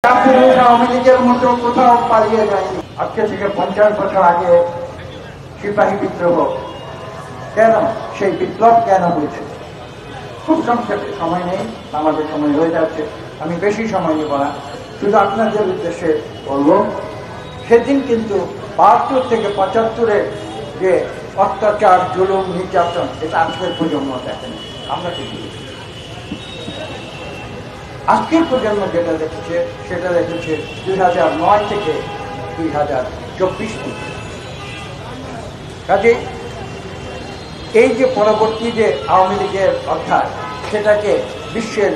আওয়ামী লীগের মতো কোথাও পালিয়ে যায়নি। আজকে থেকে 50 বছর আগে সিপাহী বিদ্রোহ কেন, সেই বিপ্লব কেন হয়েছে, খুব সংক্ষেপে, সময় নেই, আমাদের সময় হয়ে যাচ্ছে, আমি বেশি সময় নেব না, শুধু আপনাদের উদ্দেশ্যে বলব, সেদিন কিন্তু 72 থেকে 75-এর যে অত্যাচার, জুলুম, নির্যাতন, এটা আজকের প্রজন্ম দেখেন, আমরা কি আজকের প্রজন্ম যেটা দেখেছে সেটা দেখেছে 2009 থেকে 2024 কাজে এই যে পরবর্তী যে আওয়ামী লীগের অধ্যায়, সেটাকে বিশ্বের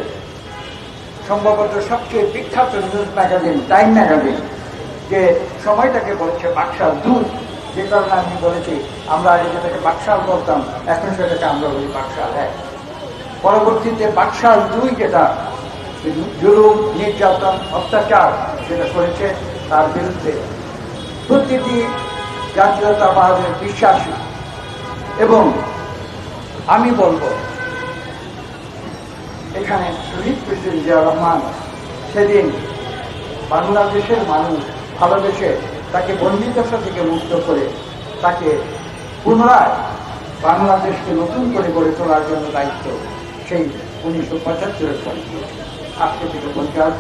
সম্ভবত সবচেয়ে বিখ্যাত নিউজ ম্যাগাজিন টাইম ম্যাগাজিন যে সময়টাকে বলেছে বাকশাল 2, যে কারণে আমি বলেছি আমরা আগে যেটাকে বাকশাল বলতাম এখন সেটাকে আমরা বলি বাকশাল 1। পরবর্তীতে বাকশাল 2 যেটা জুলুম, নির্যাতন, অত্যাচার যেটা করেছে, তার বিরুদ্ধে প্রতিটি জাতীয়তাবাদের বিশ্বাসী এবং আমি বলবো এখানে শহীদ প্রেসিডেন্ট জিয়াউর রহমান সেদিন বাংলাদেশের মানুষ ভালোবেসে তাকে বন্দিদশা থেকে মুক্ত করে তাকে পুনরায় বাংলাদেশকে নতুন করে গড়ে তোলার জন্য দায়িত্ব সেই 1975-এর পরে আজকে থেকে 50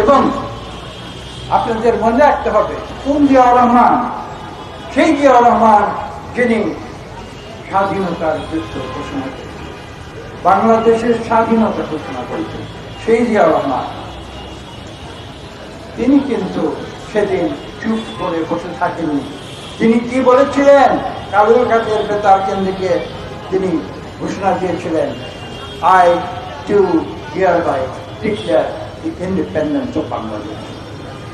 এবং আপনাদের মনে রাখতে হবে কোন জিয়াউর রহমান, সেই জিয়াউর রহমান যিনি স্বাধীনতার যুদ্ধ ঘোষণা করেছেন, বাংলাদেশের স্বাধীনতা ঘোষণা করেছেন, সেই জিয়াউর রহমান তিনি কিন্তু সেদিন চুপ করে বসে থাকেননি। তিনি কি বলেছিলেন? কালুরঘাটের বেতার কেন্দ্রকে তিনি ঘোষণা দিয়েছিলেন, I too hereby declare the independence of Bangladesh,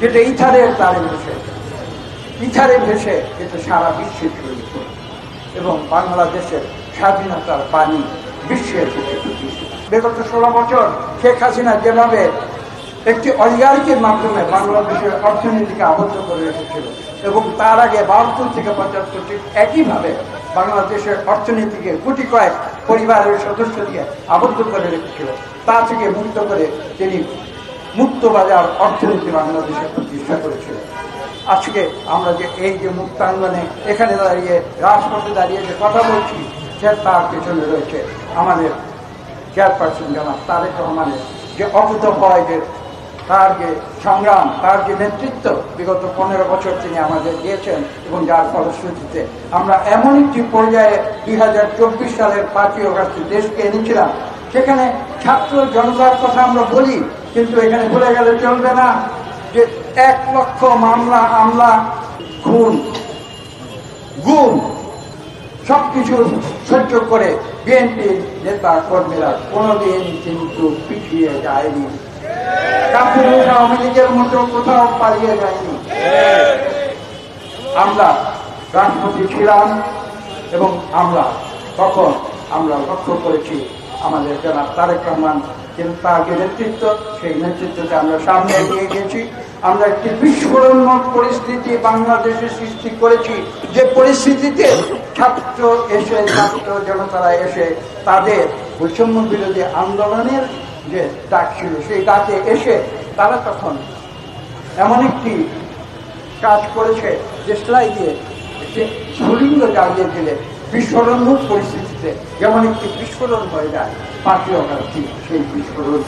যেটা ইথারের তারে ভেসে এটা সারা বিশ্বে ছড়িয়ে পড়ে এবং বাংলাদেশের স্বাধীনতার বাণী বিশ্বের বুকে ছড়িয়েছে। বিগত 16 বছর শেখ হাসিনা যেভাবে একটি অলিগার্কির মাধ্যমে বাংলাদেশের অর্থনীতিকে আবদ্ধ করে রেখেছিল এবং তার আগে 72 থেকে 75 ঠিক একইভাবে বাংলাদেশের অর্থনীতিকে কোটি কয়েক পরিবারের সদস্য দিয়ে আবদ্ধ করে রেখেছিল, তা থেকে মুক্ত করে তিনি মুক্ত বাজার অর্থনীতি বাংলাদেশে প্রতিষ্ঠা করেছিলেন। আজকে আমরা যে এই যে মুক্তাঙ্গনে এখানে দাঁড়িয়ে রাজপথে দাঁড়িয়ে যে কথা বলছি, সে তার পেছনে রয়েছে আমাদের চেয়ারপারসন জনাব তারেক রহমানের যে অকুতোভয় যে তার যে সংগ্রাম, তার যে নেতৃত্ব বিগত 15 বছর তিনি আমাদের দিয়েছেন এবং যার ফলশ্রুতিতে আমরা এমন একটি পর্যায়ে 2024 সালের 5ই আগস্ট দেশকে এনেছিলাম, সেখানে ছাত্র জনতার কথা আমরা বলি, কিন্তু এখানে ভুলে গেলে চলবে না যে 1 লক্ষ মামলা, হামলা, খুন, গুম সবকিছু সহ্য করে বিএনপি নেতা কর্মীরা কোনোদিন কিন্তু পিছিয়ে যায়নি। আওয়ামী লীগের মতো কোথাও পালিয়ে যায়নি। আমরা রাজনীতি ছিলাম এবং আমরা তখন আমরা লক্ষ্য করেছি আমাদের জনাব তারেক রহমান কিন্তু তার যে নেতৃত্ব, সেই নেতৃত্বকে আমরা সামনে এগিয়ে গেছি। আমরা একটি বিস্ফোরণময় পরিস্থিতি বাংলাদেশে সৃষ্টি করেছি, যে পরিস্থিতিতে ছাত্র জনতারা এসে তাদের বৈষম্য বিরোধী আন্দোলনের যে ডাক ছিল, সেই ডাকে এসে তারা তখন এমন একটি কাজ করেছে যে সেলাই দিয়ে স্ফুলিঙ্গ জ্বালিয়ে দিলে বিস্ফোরণমূল পরিস্থিতিতে যেমন একটি বিস্ফোরণ হয়ে যায়, 5ই আগস্ট সেই বিস্ফোরণ